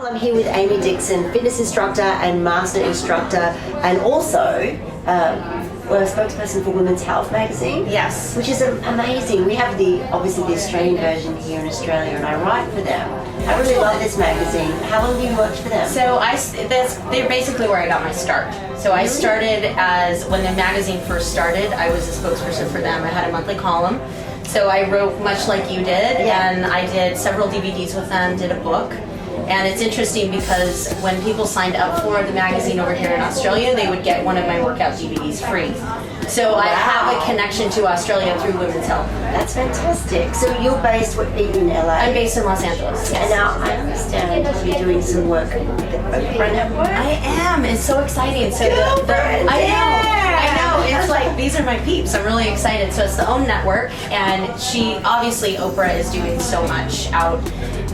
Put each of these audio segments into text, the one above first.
Well, I'm here with Amy Dixon, fitness instructor and master instructor, and also we're a spokesperson for Women's Health magazine. Yes. Which is amazing. We have obviously the Australian version here in Australia, and I write for them. I really love this magazine. How long have you worked for them? So they're basically where I got my start. So I started when the magazine first started, I was a spokesperson for them. I had a monthly column. So I wrote much like you did, and I did several DVDs with them, did a book. And it's interesting because when people signed up for the magazine over here in Australia, they would get one of my workout DVDs free. So I have a connection to Australia through Women's Health. That's fantastic. So you're based in LA? I'm based in Los Angeles. Yes. And now I understand you're doing some work with the Oprah Network. I am. It's so exciting. So I know. It's like, these are my peeps. I'm really excited. So it's the OWN network, and obviously Oprah is doing so much out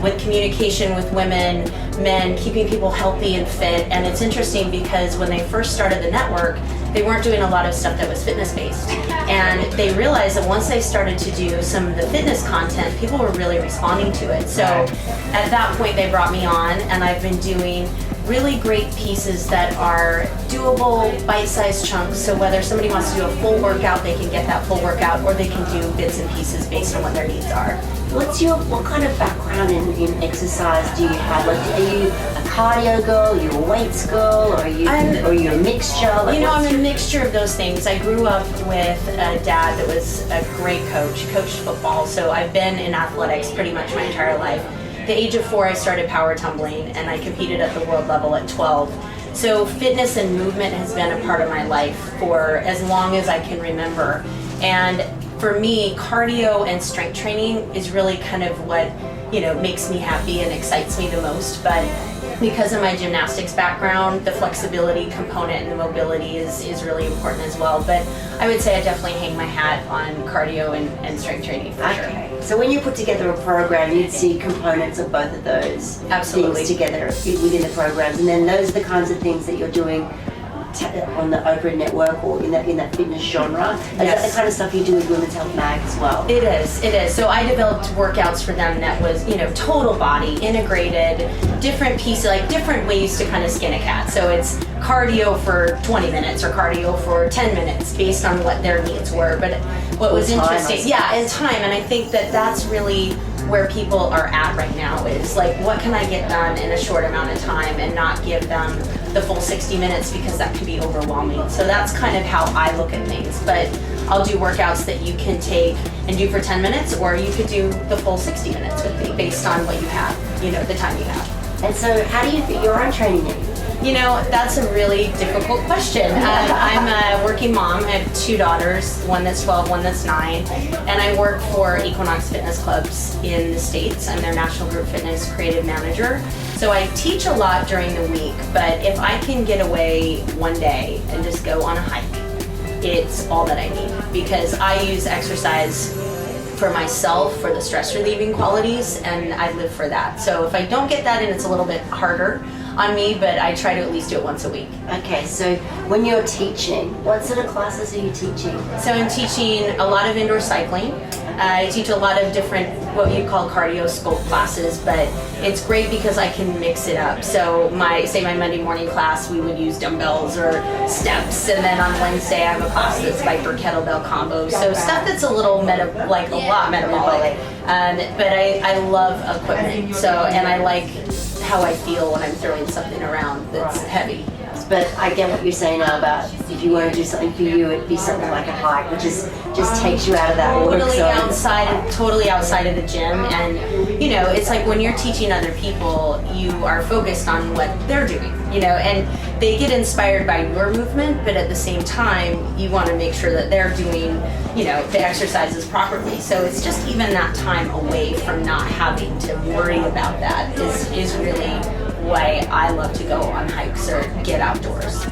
with communication with women, men, keeping people healthy and fit. And it's interesting because when they first started the network, they weren't doing a lot of stuff that was fitness-based. And they realized that once they started to do some of the fitness content, people were really responding to it. So at that point, they brought me on, and I've been doing really great pieces that are doable, bite-sized chunks. So whether somebody wants to do a full workout, they can get that full workout, or they can do bits and pieces based on what their needs are. What kind of background in exercise do you have? Like, are you a cardio girl? Are you a weights girl? Or are you a mixture? Like, I'm a mixture of those things. I grew up with a dad that was a great coach. He coached football, so I've been in athletics pretty much my entire life. At the age of 4, I started power tumbling, and I competed at the world level at 12. So fitness and movement has been a part of my life for as long as I can remember. And for me, cardio and strength training is really kind of what makes me happy and excites me the most. But because of my gymnastics background, the flexibility component and the mobility is really important as well. But I would say I definitely hang my hat on cardio and strength training for sure. So when you put together a program, you'd see components of both of those things together within the programs, and then those are the kinds of things that you're doing on the Oprah Network or in that fitness genre. Is that the kind of stuff you do with Women's Health Mag as well? It is. So I developed workouts for them that was, total body, integrated, different pieces, like different ways to kind of skin a cat. So it's cardio for 20 minutes or cardio for 10 minutes based on what their needs were. But what was interesting, in time, and I think that that's really where people are at right now is like, what can I get done in a short amount of time and not give them the full 60 minutes because that can be overwhelming. So that's kind of how I look at things. But I'll do workouts that you can take and do for 10 minutes, or you could do the full 60 minutes with me based on what you have, the time you have. And so how do you fit your own training in? That's a really difficult question. I'm a working mom. I have 2 daughters, one that's 12, one that's 9, and I work for Equinox Fitness Clubs in the States. I'm their National Group Fitness Creative Manager. So I teach a lot during the week, but if I can get away one day and just go on a hike, it's all that I need, because I use exercise for myself, for the stress relieving qualities, and I live for that. So if I don't get that in, it's a little bit harder on me, but I try to at least do it once a week. Okay, so when you're teaching, what sort of classes are you teaching? So I'm teaching a lot of indoor cycling. I teach a lot of different, what you call cardio sculpt classes, but it's great because I can mix it up. So my Monday morning class, we would use dumbbells or steps, and then on Wednesday I have a class that's Viper kettlebell combos. So stuff that's a little lot metabolic. But I love equipment. And I like how I feel when I'm throwing something around that's heavy. But I get what you're saying now about if you want to do something for you, it'd be something like a hike, which just takes you out of that work zone. Totally outside of the gym. And it's like when you're teaching other people, you are focused on what they're doing, and they get inspired by your movement, but at the same time, you want to make sure that they're doing, the exercises properly. So it's just even that time away from not having to worry about that is really why I love to go on hikes or get outdoors.